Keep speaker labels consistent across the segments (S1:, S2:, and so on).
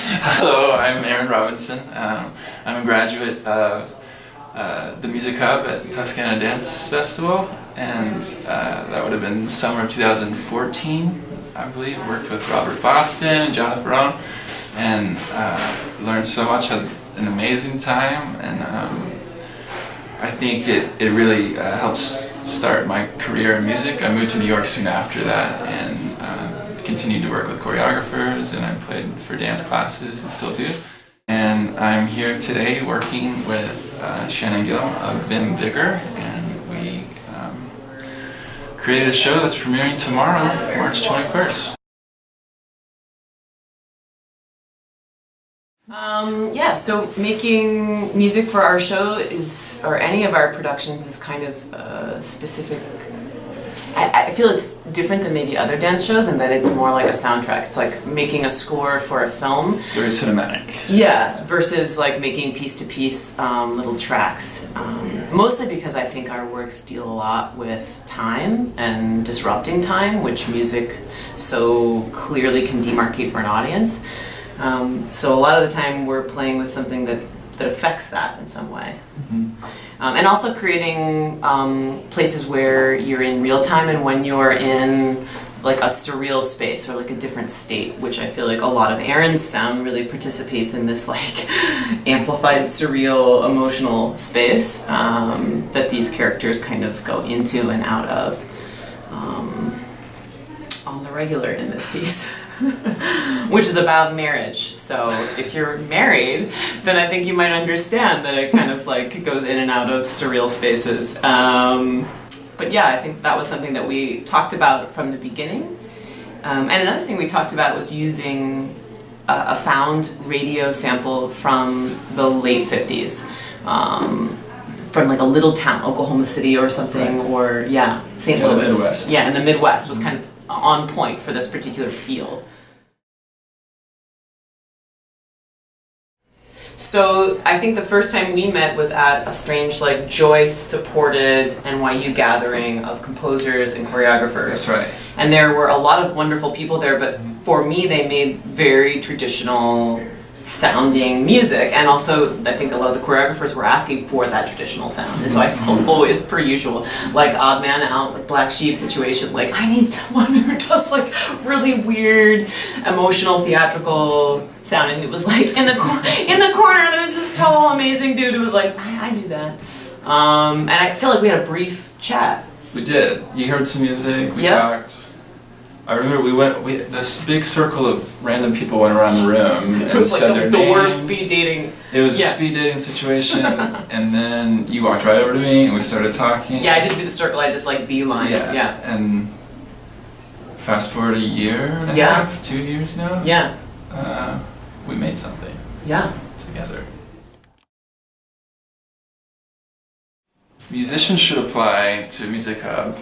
S1: Hello, I'm Aaron Robinson. I'm a graduate of the Music Hub at Tuxcana Dance Festival, and that would have been summer of 2014, I believe. Worked with Robert Boston, Jonathan Barone, and learned so much. Had an amazing time, and I think it really helps start my career in music. I moved to New York soon after that, and continued to work with choreographers, and I played for dance classes and still do. And I'm here today working with Shannon Gillum of Vim Vigor, and we created a show that's premiering tomorrow, March 21st.
S2: So making music for our show or any of our productions is kind of specific. I feel it's different than maybe other dance shows in that it's more like a soundtrack. It's like making a score for a film.
S1: It's very cinematic.
S2: Yeah, versus like making piece-to-piece little tracks. Mostly because I think our works deal a lot with time and disrupting time, which music so clearly can demarcate for an audience. So a lot of the time we're playing with something that affects that in some way.
S1: Mm-hmm.
S2: And also creating places where you're in real time and when you're in like a surreal space or like a different state, which I feel like a lot of Aaron's sound really participates in this like amplified, surreal, emotional space that these characters kind of go into and out of on the regular in this piece. Which is about marriage. So if you're married, then I think you might understand that it kind of like goes in and out of surreal spaces. But yeah, I think that was something that we talked about from the beginning. And another thing we talked about was using a found radio sample from the late 50s. From like a little town, Oklahoma City or something,
S1: right.
S2: Or St. Louis.
S1: The Midwest.
S2: Yeah, in the Midwest was kind of on point for this particular feel. So I think the first time we met was at a strange like Joyce-supported NYU gathering of composers and choreographers.
S1: That's right.
S2: And there were a lot of wonderful people there, but for me they made very traditional sounding music, and also I think a lot of the choreographers were asking for that traditional sound. And so I felt always per usual, like odd man out, like black sheep situation, like I need someone who does like really weird, emotional, theatrical sound. And it was like in the corner there's this tall, amazing dude who was like, I do that. And I feel like we had a brief chat.
S1: We did. You heard some music, we talked. I remember this big circle of random people went around the room and said their names.
S2: It was like the worst speed dating.
S1: It was a speed dating situation, and then you walked right over to me and we started talking.
S2: Yeah, I didn't do the circle, I just like beeline. Yeah.
S1: And fast forward a year and a half, 2 years now.
S2: Yeah.
S1: We made something.
S2: Yeah.
S1: Together. Musicians should apply to Music Hub.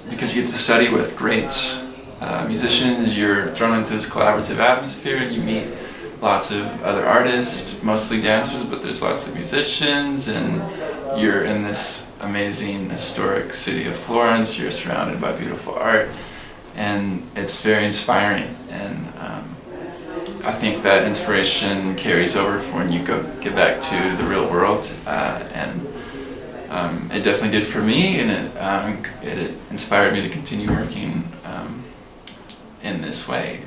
S1: Because you get to study with great musicians, you're thrown into this collaborative atmosphere, you meet lots of other artists, mostly dancers, but there's lots of musicians, and you're in this amazing historic city of Florence, you're surrounded by beautiful art, and it's very inspiring. And I think that inspiration carries over for when you get back to the real world, and it definitely did for me, and it inspired me to continue working in this way.